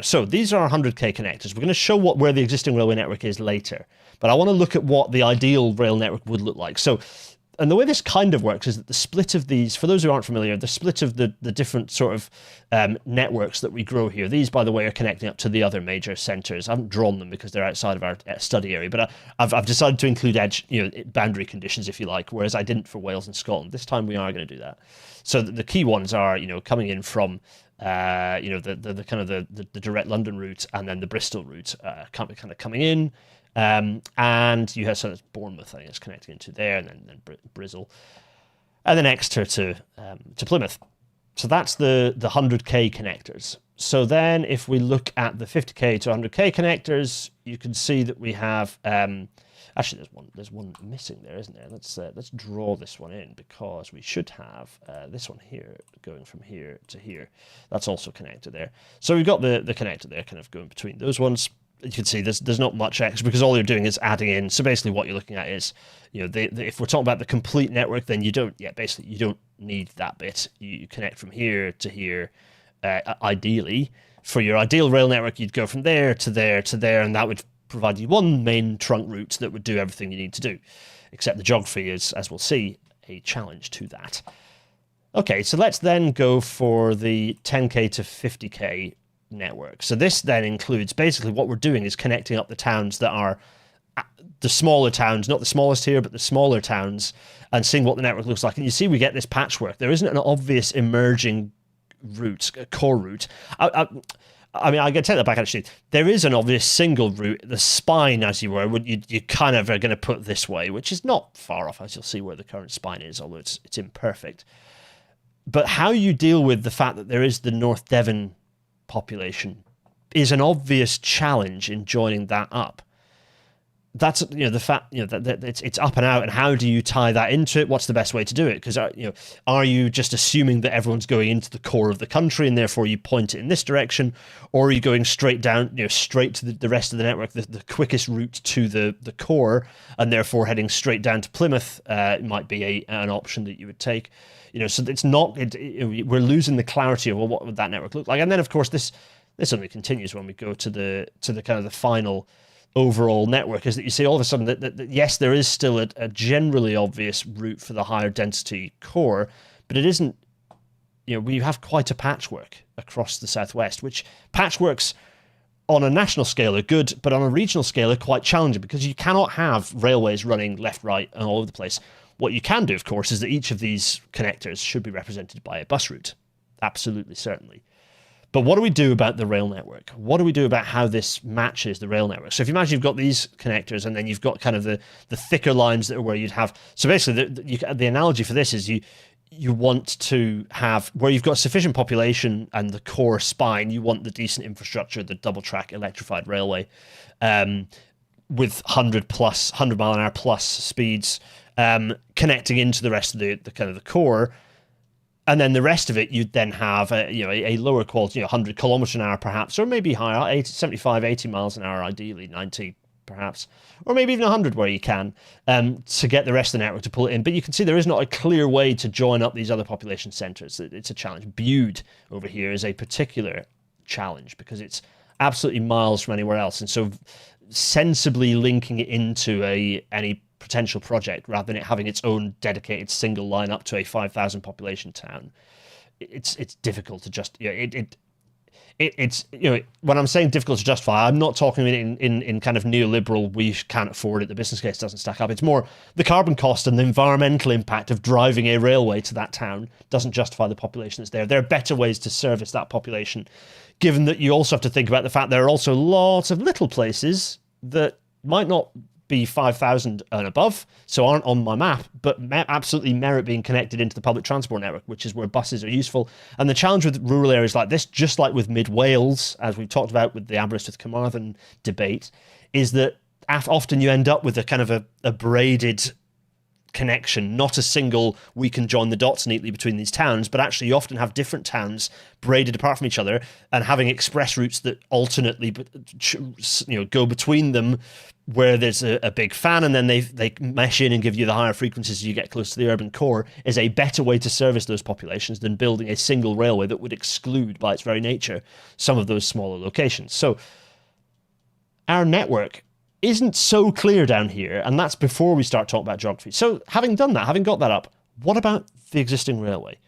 So these are 100k connectors. We're going to show where the existing railway network is later, but I want to look at what the ideal rail network would look like. So, and the way this kind of works is that the split of these, for those who aren't familiar, the split of the different sort of networks that we grow here, these, by the way, are connecting up to the other major centres. I haven't drawn them because they're outside of our study area, but I've decided to include boundary conditions, if you like, whereas I didn't for Wales and Scotland. This time we are going to do that. So the key ones are, coming in from the kind of the direct London route, and then the Bristol route kind of coming in, and you have so that's Bournemouth, I think, is connecting into there, and then Bristol, and then Exeter to Plymouth. So that's the 100k connectors. So then, if we look at the 50k to 100k connectors, you can see that we have actually there's one missing there, isn't there? Let's draw this one in, because we should have this one here going from here to here. That's also connected there. So we've got the connector there kind of going between those ones. You can see there's not much extra, because all you're doing is adding in. So basically what you're looking at is, if we're talking about the complete network, then you don't need that bit. You connect from here to here. Ideally, for your ideal rail network, you'd go from there to there to there, and that would provide you one main trunk route that would do everything you need to do, except the geography is, as we'll see, a challenge to that. Okay, so let's then go for the 10k to 50k network. So this then includes, basically what we're doing is connecting up the towns that are the smaller towns, not the smallest here, but the smaller towns, and seeing what the network looks like. And you see we get this patchwork. There isn't an obvious emerging route, a core route. I mean, I can take that back, actually. There is an obvious single route, the spine, as you were, you kind of are going to put this way, which is not far off, as you'll see where the current spine is, although it's imperfect. But how you deal with the fact that there is the North Devon population is an obvious challenge in joining that up. That's the fact that it's up and out, and how do you tie that into it? What's the best way to do it? Because are you just assuming that everyone's going into the core of the country and therefore you point it in this direction, or are you going straight down, straight to the rest of the network, the quickest route to the core, and therefore heading straight down to Plymouth might be an option that you would take. So it's not. We're losing the clarity of what would that network look like, and then of course this only continues when we go to the kind of the final overall network, is that you see all of a sudden that yes, there is still a generally obvious route for the higher density core, but it isn't. We have quite a patchwork across the southwest, which patchworks on a national scale are good, but on a regional scale are quite challenging, because you cannot have railways running left, right, and all over the place. What you can do, of course, is that each of these connectors should be represented by a bus route. Absolutely, certainly. But what do we do about the rail network? What do we do about how this matches the rail network? So if you imagine you've got these connectors, and then you've got kind of the thicker lines that are where you'd have. So basically, the analogy for this is you want to have where you've got sufficient population and the core spine. You want the decent infrastructure, the double track electrified railway, with 100 mile an hour plus speeds, connecting into the rest of the kind of the core. And then the rest of it, you'd then have a lower quality, 100 kilometers an hour perhaps, or maybe higher, 75, 80 miles an hour, ideally 90 perhaps, or maybe even 100 where you can, to get the rest of the network to pull it in. But you can see there is not a clear way to join up these other population centres. It's a challenge. Bude over here is a particular challenge, because it's absolutely miles from anywhere else. And so sensibly linking it into any potential project, rather than it having its own dedicated single line up to a 5,000 population town, it's difficult to just it's when I'm saying difficult to justify, I'm not talking in kind of neoliberal, we can't afford it, the business case doesn't stack up. It's more the carbon cost and the environmental impact of driving a railway to that town doesn't justify the population that's there. There are better ways to service that population, given that you also have to think about the fact there are also lots of little places that might not be 5,000 and above, so aren't on my map, but absolutely merit being connected into the public transport network, which is where buses are useful. And the challenge with rural areas like this, just like with mid-Wales, as we've talked about with the Aberystwyth connection, not a single we can join the dots neatly between these towns, but actually you often have different towns braided apart from each other and having express routes that alternately go between them, where there's a big fan, and then they mesh in and give you the higher frequencies as you get close to the urban core, is a better way to service those populations than building a single railway that would exclude, by its very nature, some of those smaller locations. So our network isn't so clear down here, and that's before we start talking about geography. So having done that, having got that up, what about the existing railway?